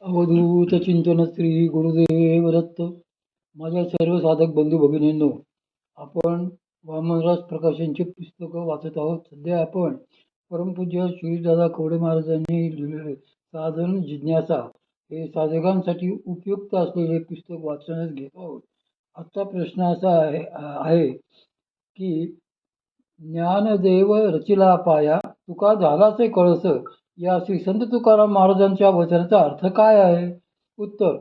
अवधूत चिंतन श्री गुरुदेव दत्त. माझ्या सर्व साधक बंधू भगिनींनो, आपण वामनराज प्रकाशनचे पुस्तक वाचत आहोत. सध्या आपण परमपूज्य श्रीदादा कवडे महाराजांनी लिहिलेले साधन जिज्ञासा हे साधकांसाठी उपयुक्त असलेले पुस्तक वाचण्यास घेत आहोत. आजचा प्रश्न असा आहे की ज्ञानदेव रचिला पाया, तुका झालाचे कळस, या श्री संत तुकाराम महाराजांच्या वचनाचा अर्थ काय आहे? उत्तर: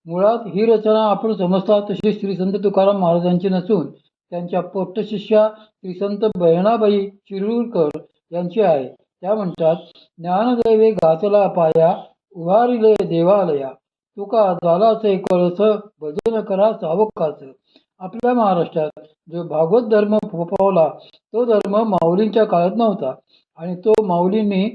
मुळात ही रचना आपण समजता तशी श्री संत तुकाराम महाराजांची नसून त्यांच्या पोटशिष्या श्री संत बहिणाबाई शिरूरकर यांची आहे. त्या म्हणतात, ज्ञानदेवे घातला पाया, उभारिले देवालया, तुका झालाचे कळस, भजन करा सावकाच. आपल्या महाराष्ट्रात जो भागवत धर्म फोफावला तो धर्म माऊलींच्या काळात नव्हता आणि तो माऊलींनी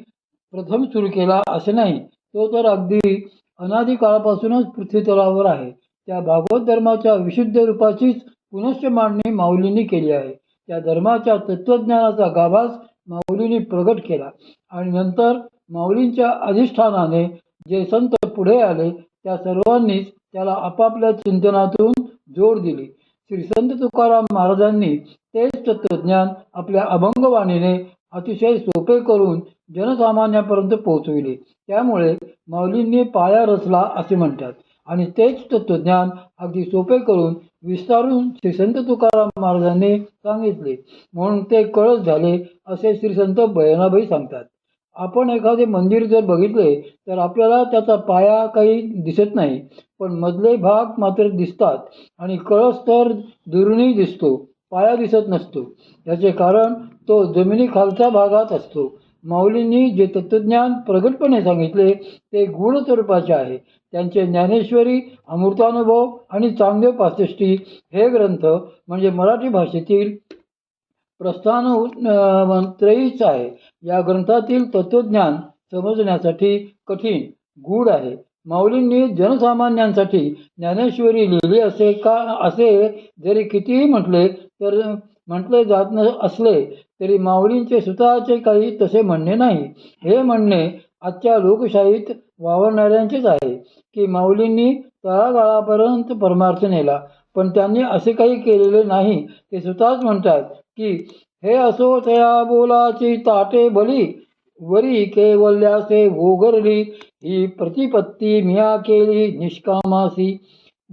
प्रथम सुरू केला असे नाही. तो तर अगदी अनादी काळापासूनच पृथ्वी तलावर आहे. त्या भागवत धर्माच्या विशुद्ध रूपाचीच पुनश्च मांडणी माऊलींनी केली आहे. त्या धर्माच्या तत्वज्ञानाचा गाभास माऊलींनी प्रगट केला आणि नंतर माऊलींच्या अधिष्ठानाने जे संत पुढे आले त्या सर्वांनीच त्याला आपापल्या चिंतनातून जोड दिली. श्री संत तुकाराम महाराजांनी तेच तत्वज्ञान आपल्या अभंगवाणीने अतिशय सोपे करून जनसामान्यापर्यंत पोहोचविले. त्यामुळे माऊलींनी पाया रचला असे म्हणतात आणि तेच तत्वज्ञान अगदी सोपे करून विस्तारून श्री संत तुकाराम महाराजांनी सांगितले, म्हणून ते कळस झाले असे श्री संत बहिणाबाई सांगतात. आपण एखादे मंदिर जर बघितले तर आपल्याला त्याचा पाया काही दिसत नाही, पण मधले भाग मात्र दिसतात आणि कळस तर दुरूनही दिसतो, पाया दिसत नसतो. याचे कारण तो जमिनीखालच्या भागात असतो. माऊलींनी जे तत्वज्ञान प्रगटपणे सांगितले ते गूढ स्वरूपाचे आहे. त्यांचे ज्ञानेश्वरी, अमृतानुभव आणि चांगदेव पासष्टी हे ग्रंथ म्हणजे मराठी भाषेतील प्रस्थान त्रयीच आहे. या ग्रंथातील तत्वज्ञान समजण्यासाठी कठीण, गूढ आहे. माऊलींनी जनसामान्यांसाठी ज्ञानेश्वरी लिहिली असे जरी कितीही म्हटले जात असले तरी माऊलींचे स्वतःचे काही तसे म्हणणे नाही. हे म्हणणे आजच्या लोकशाहीत वावरणाऱ्यांचेच आहे की माऊलींनी तळागाळापर्यंत परमार्थ नेला, पण त्यांनी असे काही केलेले नाही. ते स्वतःच म्हणतात की हे असो तया बोलाची ताटे भली, वरी कैवल्यासे ओगरली, ही प्रतिपत्ती मिया केली निष्कामासी.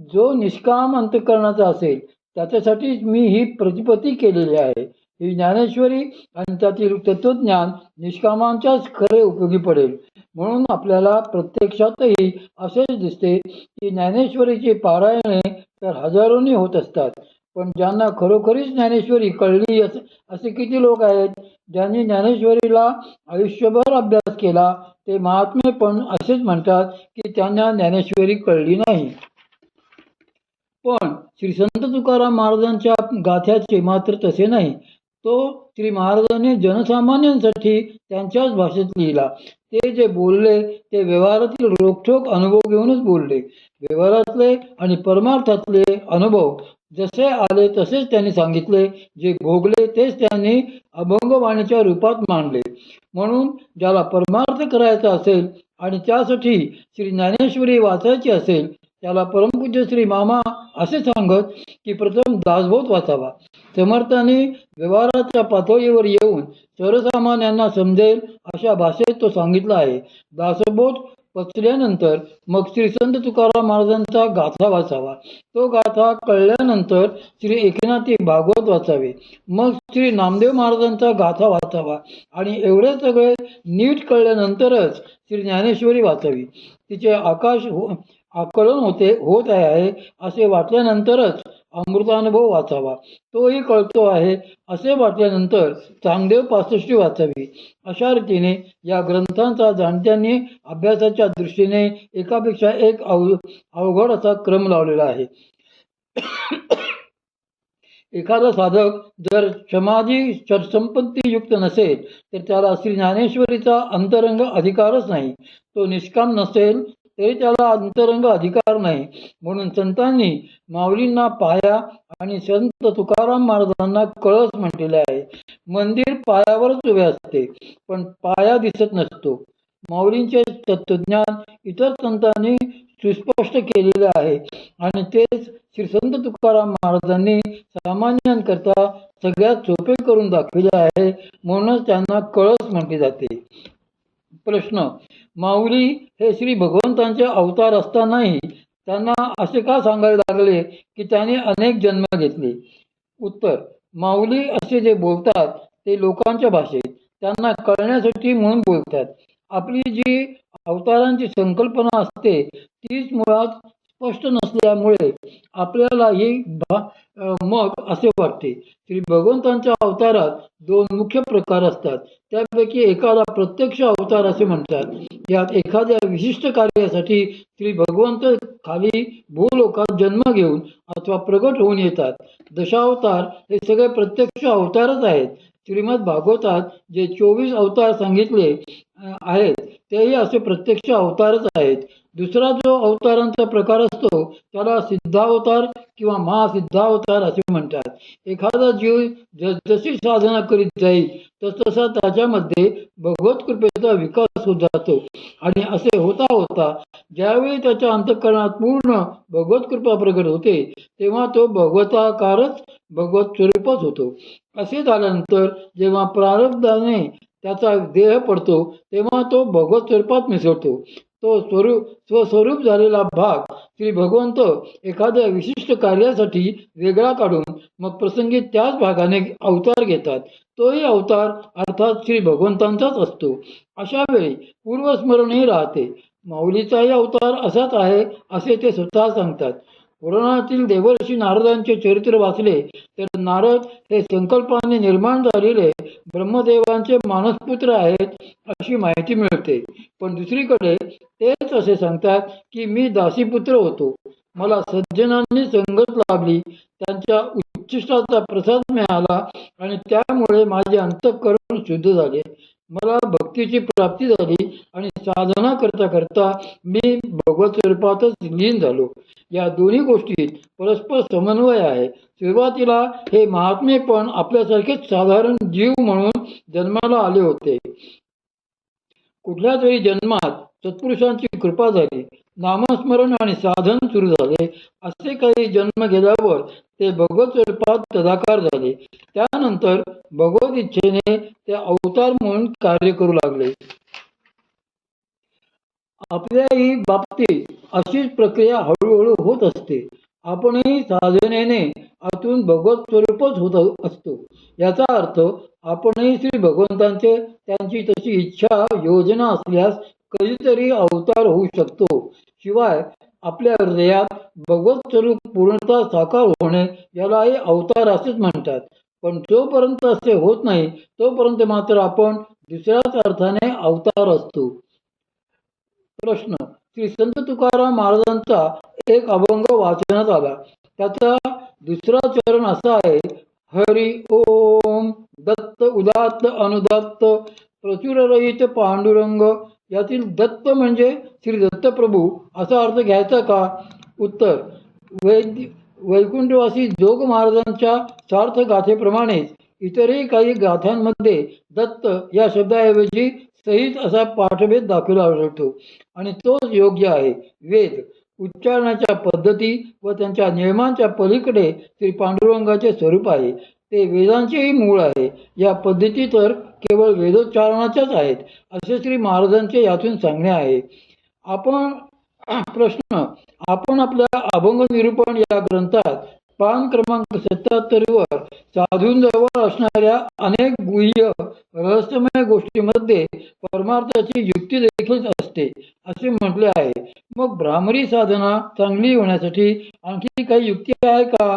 जो निष्काम अंतःकरणाचा असेल त्याच्यासाठीच मी ही प्रतिपत्ती केलेली आहे. ही ज्ञानेश्वरी आणि त्यातील तत्वज्ञान निष्कामांच्याच खरे उपयोगी पडेल. म्हणून आपल्याला प्रत्यक्षातही असेच दिसते की ज्ञानेश्वरीची पारायणे तर हजारोंनी होत असतात, पण ज्यांना खरोखरीच ज्ञानेश्वरी कळली असे किती लोक आहेत? ज्यांनी ज्ञानेश्वरीला आयुष्यभर अभ्यास केला ते महात्मे पण असेच म्हणतात की त्यांना ज्ञानेश्वरी कळली नाही. पण श्री संत तुकाराम महाराजांच्या गाथ्याचे मात्र तसे नाही. तो श्री महाराजांनी जनसामान्यांसाठी त्यांच्याच भाषेत लिहिला. ते जे बोलले ते व्यवहारातील रोखठोक अनुभव घेऊनच बोलले. व्यवहारातले आणि परमार्थातले अनुभव जसे आले तसेच त्यांनी सांगितले. जे भोगले तेच त्यांनी अभंगवाणीच्या रूपात मांडले. म्हणून ज्याला परमार्थ करायचा असेल आणि त्यासाठी श्री ज्ञानेश्वरी वाचायची असेल त्याला परमपूज्य श्री मामा असे सांगत की प्रथम दासबोध वाचावा. समर्थांनी व्यवहाराच्या पातळीवर येऊन सर्वसामान्यांना समजेल अशा भाषेत तो सांगितला आहे. दासबोध पचल्यानंतर मग श्री संत तुकाराम महाराजांचा गाथा वाचावा. तो गाथा कळल्यानंतर श्री एकनाथी भागवत वाचावे. मग श्री नामदेव महाराजांचा गाथा वाचावा आणि एवढे सगळे नीट कळल्यानंतरच श्री ज्ञानेश्वरी वाचावी. तिचे आकलन होत आहे असे वाटल्यानंतरच अमृतानुभव वाचावा. तोही कळतो आहे असे वाटल्यानंतर चांगदेव पासष्टी वाचावी. अशा रीतीने या ग्रंथांचा जाणत्यांनी अभ्यासाच्या दृष्टीने एकापेक्षा एक अवघड असा क्रम लावलेला आहे. एखादा साधक जर समाधी संपत्ती युक्त नसेल तर त्याला श्री ज्ञानेश्वरीचा अंतरंग अधिकारच नाही. तो निष्काम नसेल तरी त्याला अंतरंग अधिकार नाही. म्हणून संतांनी माऊलींना पाया आणि संत तुकाराम महाराजांना कळस म्हटलेले आहे. मंदिर पायावरच उभे असते, पण पाया दिसत नसतो. माऊलींचे तत्वज्ञान इतर संतांनी सुस्पष्ट केलेले आहे आणि तेच श्री संत तुकाराम महाराजांनी सामान्यांकरता सगळ्यात सोपे करून दाखविले आहे, म्हणूनच त्यांना कळस म्हटले जाते. प्रश्न: माऊली हे श्री भगवंतांचे अवतार असतानाही त्यांना असे का सांगायला लागले की त्यांनी अनेक जन्म घेतले? उत्तर: माऊली असे जे बोलतात ते लोकांच्या भाषेत त्यांना कळण्यासाठी म्हणून बोलतात. आपली जी अवतारांची संकल्पना असते तीच मुळात स्पष्ट नसल्यामुळे आपल्याला ही मग असे वाटते. श्री भगवंतांच्या अवतारात दोन मुख्य प्रकार असतात. त्यापैकी एकाला प्रत्यक्ष अवतार असे म्हणतात. यात एखाद्या विशिष्ट कार्यासाठी श्री भगवंत खाली भूलोकात जन्म घेऊन अथवा प्रगट होऊन येतात. दशावतार हे सगळे प्रत्यक्ष अवतारच आहेत. श्रीमद भागवतात जे 24 अवतार सांगितले आहेत तेही असे प्रत्यक्ष अवतारच आहेत. दुसरा जो अवतारांचा प्रकार असतो त्याला सिद्धावतार किंवा महासिद्धावतार असे म्हणतात. एखादा जीव जशी साधना करीत जाईल तसतसा त्याच्यामध्ये भगवत कृपेचा विकास होत जातो आणि असे होता होता ज्यावेळी त्याच्या अंतःकरणात पूर्ण भगवत कृपा प्रगट होते तेव्हा तो भगवताकारच भगवत स्वरूपच होतो. असे झाल्यानंतर जेव्हा प्रारब्धाने त्याचा देह पडतो तेव्हा तो भगवत स्वरूपात मिसळतो. तो स्वस्वरूप झालेला भाग श्री भगवंत एखाद्या विशिष्ट कार्यासाठी वेगळा काढून मग प्रसंगी त्याच भागाने अवतार घेतात. तोही अवतार अर्थात श्री भगवंतांचाच असतो. अशा वेळी पूर्वस्मरणही राहते. माऊलीचाही अवतार असाच आहे असे ते स्वतः सांगतात. पुराणातील देवर्षी नारदांचे चरित्र वाचले तर नारद हे संकल्पाने निर्माण झालेले ब्रह्मदेवांचे मानसपुत्र आहेत अशी माहिती मिळते. पण दुसरीकडे तेच असे सांगतात की मी दासीपुत्र होतो. मला सज्जनांनी संगत लाभली, त्यांच्या उच्छिष्टाचा प्रसाद मिळाला आणि त्यामुळे माझे अंतःकरण शुद्ध झाले. मला भक्तीची प्राप्ती झाली आणि साधना करता करता मी भगवत स्वरूपातच लीन झालो. या दोन्ही गोष्टीत परस्पर समन्वय आहे. सुरुवातीला हे महात्मे पण आपल्यासारखेच साधारण जीव म्हणून जन्माला आले होते. कुठल्या तरी जन्मात सत्पुरुषांची कृपा झाली, नामस्मरण आणि साधन सुरू झाले. असे काही जन्म गेल्यावर ते भगवत स्वरूपात तदाकार झाले. त्यानंतर भगवत इच्छेने ते अवतार म्हणून कार्य करू लागले. आपल्याही बाबतीत अशीच प्रक्रिया हळूहळू होत असते. आपणही साधनेने आतून भगवत स्वरूपच होत असतो. याचा अर्थ आपणही श्री भगवंतांचे त्यांची तशी इच्छा योजना असल्यास कधीतरी अवतार होऊ शकतो. शिवाय आपल्या हृदयात भगवत स्वरूप पूर्णतः साकार होणे यालाही अवतार असेच म्हणतात. पण जोपर्यंत असे होत नाही तोपर्यंत मात्र आपण दुसऱ्याच अर्थाने अवतार असतो. प्रश्न: श्री संत तुकाराम महाराजांचा एक अभंग वाचण्यात आला. त्याचा दुसरा चरण असा आहे: हरी ओम दत्त उदात्त अनुदात्त प्रचुररहित पांडुरंग. यातील दत्त म्हणजे श्री दत्तप्रभू असा अर्थ घ्यायचा का? उत्तर: वैकुंठवासी जोग महाराजांच्या सार्थ गाथेप्रमाणेच इतरही काही गाथांमध्ये दत्त या शब्दाऐवजी सहित असा पाठभेद दाखवला आढळतो आणि तोच योग्य आहे. वेद उच्चारणाच्या पद्धती व त्यांच्या नियमांच्या पलीकडे श्री पांडुरंगाचे स्वरूप आहे. ते वेदांचेही मूळ आहे. या पद्धती तर केवळ वेदोच्चारणाच्याच आहेत असे श्री महाराजांचे यातून सांगणे आहे. प्रश्न: आपण आपल्या अभंग निरूपण या ग्रंथात पान क्रमांक 77 वर साधूंजवळ असणाऱ्या अनेक गुह्य रहस्यमय गोष्टींमध्ये परमार्थाची युक्ती देखील असते असे म्हटले आहे. मग भ्रामरी साधना चांगली होण्यासाठी आणखी काही युक्ती आहे का?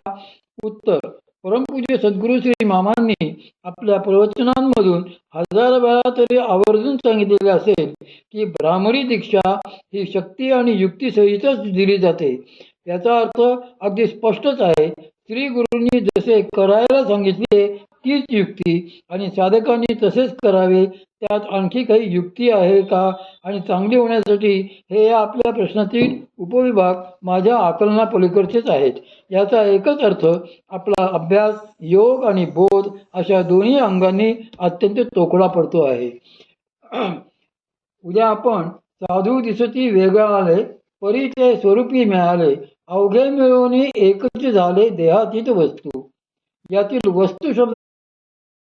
उत्तर: परमपूज्य सद्गुरू श्री मामांनी आपल्या प्रवचनांमधून 1000 वेळा तरी आवर्जून सांगितलेले असेल की भ्रामरी दीक्षा ही शक्ती आणि युक्तीसहितच दिली जाते. याचा अर्थ अगदी स्पष्टच आहे. श्री गुरूंनी जसे करायला सांगितले तीच युक्ती आणि साधकांनी तसेच करावे. त्यात आणखी काही युक्ती आहे का आणि चांगली होण्यासाठी हे या आपल्या प्रश्नातील उपविभाग माझ्या आकलनापलीकडचेच आहेत. याचा एकच अर्थ आपला अभ्यास, योग आणि बोध अशा दोन्ही अंगांनी अत्यंत तोकडा पडतो आहे. उद्या आपण साधू दिसती वेगळा आले, परिचय स्वरूपी मिळाले, अवघे मिळून एकच झाले देहातीत वस्तू. यातील वस्तू शब्द